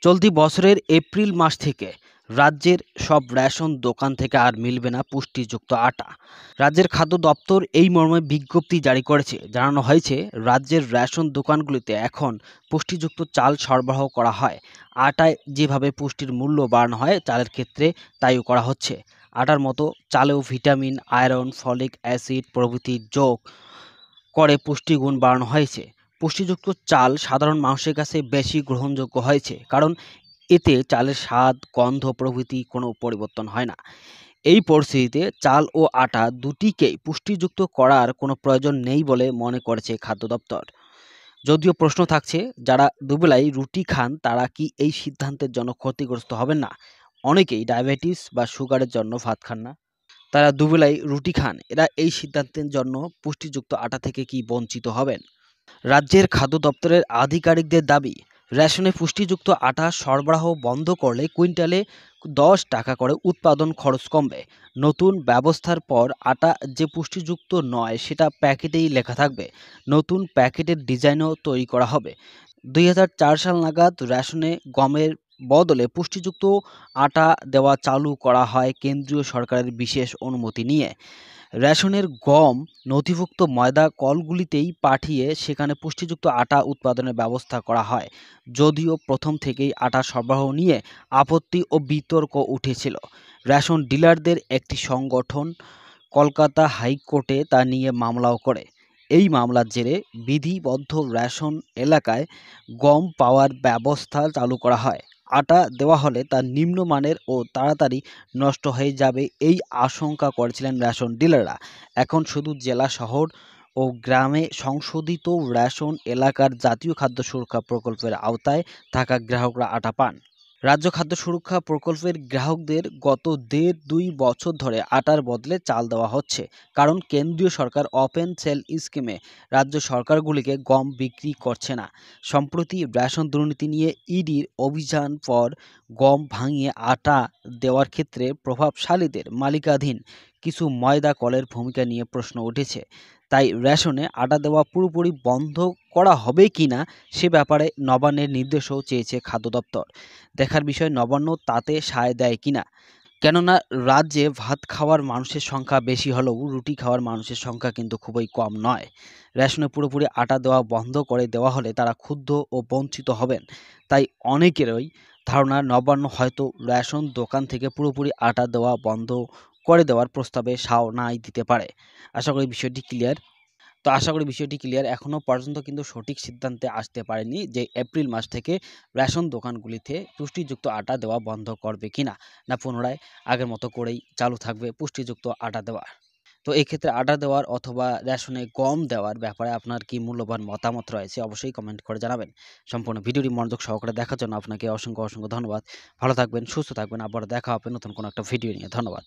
চলতি বছরের এপ্রিল মাস থেকে রাজ্যের সব রেশন দোকান থেকে আর মিলবে না পুষ্টিযুক্ত আটা। রাজ্যের খাদ্য দপ্তর এই মর্মে বিজ্ঞপ্তি জারি করেছে। জানানো হয়েছে, রাজ্যের রেশন দোকানগুলিতে এখন পুষ্টিযুক্ত চাল সরবরাহ করা হয়। আটায় যেভাবে পুষ্টির মূল্য বাড়ানো হয়, চালের ক্ষেত্রে তাইও করা হচ্ছে। আটার মতো চালেও ভিটামিন, আয়রন, ফলিক অ্যাসিড প্রভৃতি যোগ করে পুষ্টিগুণ বাড়ানো হয়েছে। পুষ্টিযুক্ত চাল সাধারণ মানুষের কাছে বেশি গ্রহণযোগ্য হয়েছে, কারণ এতে চালের স্বাদ, গন্ধ প্রভৃতি কোনো পরিবর্তন হয় না। এই পরিস্থিতিতে চাল ও আটা দুটিকেই পুষ্টিযুক্ত করার কোনো প্রয়োজন নেই বলে মনে করেছে খাদ্য দপ্তর। যদিও প্রশ্ন থাকছে, যারা দুবেলাই রুটি খান তারা কি এই সিদ্ধান্তের জন্য ক্ষতিগ্রস্ত হবেন না? অনেকেই ডায়াবেটিস বা সুগারের জন্য ভাত খান না, তারা দুবেলাই রুটি খান, এরা এই সিদ্ধান্তের জন্য পুষ্টিযুক্ত আটা থেকে কি বঞ্চিত হবেন? রাজ্যের খাদ্য দপ্তরের আধিকারিকদের দাবি, রেশনে পুষ্টিযুক্ত আটা সরবরাহ বন্ধ করলে কুইন্টালে 10 টাকা করে উৎপাদন খরচ কমবে। নতুন ব্যবস্থার পর আটা যে পুষ্টিযুক্ত নয় সেটা প্যাকেটেই লেখা থাকবে। নতুন প্যাকেটের ডিজাইনও তৈরি করা হবে। 2004 সাল নাগাদ রেশনে গমের বদলে পুষ্টিযুক্ত আটা দেওয়া চালু করা হয় কেন্দ্রীয় সরকারের বিশেষ অনুমতি নিয়ে। রেশনের গম নথিভুক্ত ময়দা কলগুলিতেই পাঠিয়ে সেখানে পুষ্টিযুক্ত আটা উৎপাদনের ব্যবস্থা করা হয়। যদিও প্রথম থেকেই আটা সরবরাহ নিয়ে আপত্তি ও বিতর্ক উঠেছিল। রেশন ডিলারদের একটি সংগঠন কলকাতা হাইকোর্টে তা নিয়ে মামলাও করে। এই মামলার জেরে বিধিবদ্ধ রেশন এলাকায় গম পাওয়ার ব্যবস্থা চালু করা হয়। আটা দেওয়া হলে তা নিম্নমানের ও তাড়াতাড়ি নষ্ট হয়ে যাবে, এই আশঙ্কা করেছিলেন রেশন ডিলাররা। এখন শুধু জেলা শহর ও গ্রামে সংশোধিত রেশন এলাকার জাতীয় খাদ্য সুরক্ষা প্রকল্পের আওতায় থাকা গ্রাহকরা আটা পান। রাজ্য খাদ্য সুরক্ষা প্রকল্পের গ্রাহকদের গত ১.৫-২ বছর ধরে আটার বদলে চাল দেওয়া হচ্ছে, কারণ কেন্দ্রীয় সরকার ওপেন সেল স্কিমে রাজ্য সরকারগুলিকে গম বিক্রি করছে না। সম্প্রতি রেশন দুর্নীতি নিয়ে ইডির অভিযান পর গম ভাঙিয়ে আটা দেওয়ার ক্ষেত্রে প্রভাবশালীদের মালিকানাধীন কিছু ময়দা কলের ভূমিকা নিয়ে প্রশ্ন উঠেছে। তাই রেশনে আটা দেওয়া পুরোপুরি বন্ধ করা হবে কিনা সে ব্যাপারে নবান্নের নির্দেশও চেয়েছে খাদ্য দপ্তর। দেখার বিষয় নবান্ন তাতে সায় দেয় কিনা। কেননা রাজ্যে ভাত খাওয়ার মানুষের সংখ্যা বেশি হলেও রুটি খাওয়ার মানুষের সংখ্যা কিন্তু খুবই কম নয়। রেশনে পুরোপুরি আটা দেওয়া বন্ধ করে দেওয়া হলে তারা ক্ষুব্ধ ও বঞ্চিত হবেন। তাই অনেকেরই ধারণা, নবান্ন হয়তো রেশন দোকান থেকে পুরোপুরি আটা দেওয়া বন্ধ করে দেওয়ার প্রস্তাবে সাও নাই দিতে পারে। আশা করি বিষয়টি ক্লিয়ার। এখনো পর্যন্ত কিন্তু সঠিক সিদ্ধান্তে আসতে পারেনি যে এপ্রিল মাস থেকে রেশন দোকানগুলিতে পুষ্টিযুক্ত আটা দেওয়া বন্ধ করবে কিনা, না পুনরায় আগের মতো করেই চালু থাকবে পুষ্টিযুক্ত আটা দেওয়া। তো এক্ষেত্রে আটা দেওয়ার অথবা রেশনে গম দেওয়ার ব্যাপারে আপনার কি মূল্যবান মতামত রয়েছে অবশ্যই কমেন্ট করে জানাবেন। সম্পূর্ণ ভিডিওটি মনোযোগ সহকারে দেখার জন্য আপনাকে অসংখ্য ধন্যবাদ। ভালো থাকবেন, সুস্থ থাকবেন। আবার দেখা হবে নতুন কোনো একটা ভিডিও নিয়ে। ধন্যবাদ।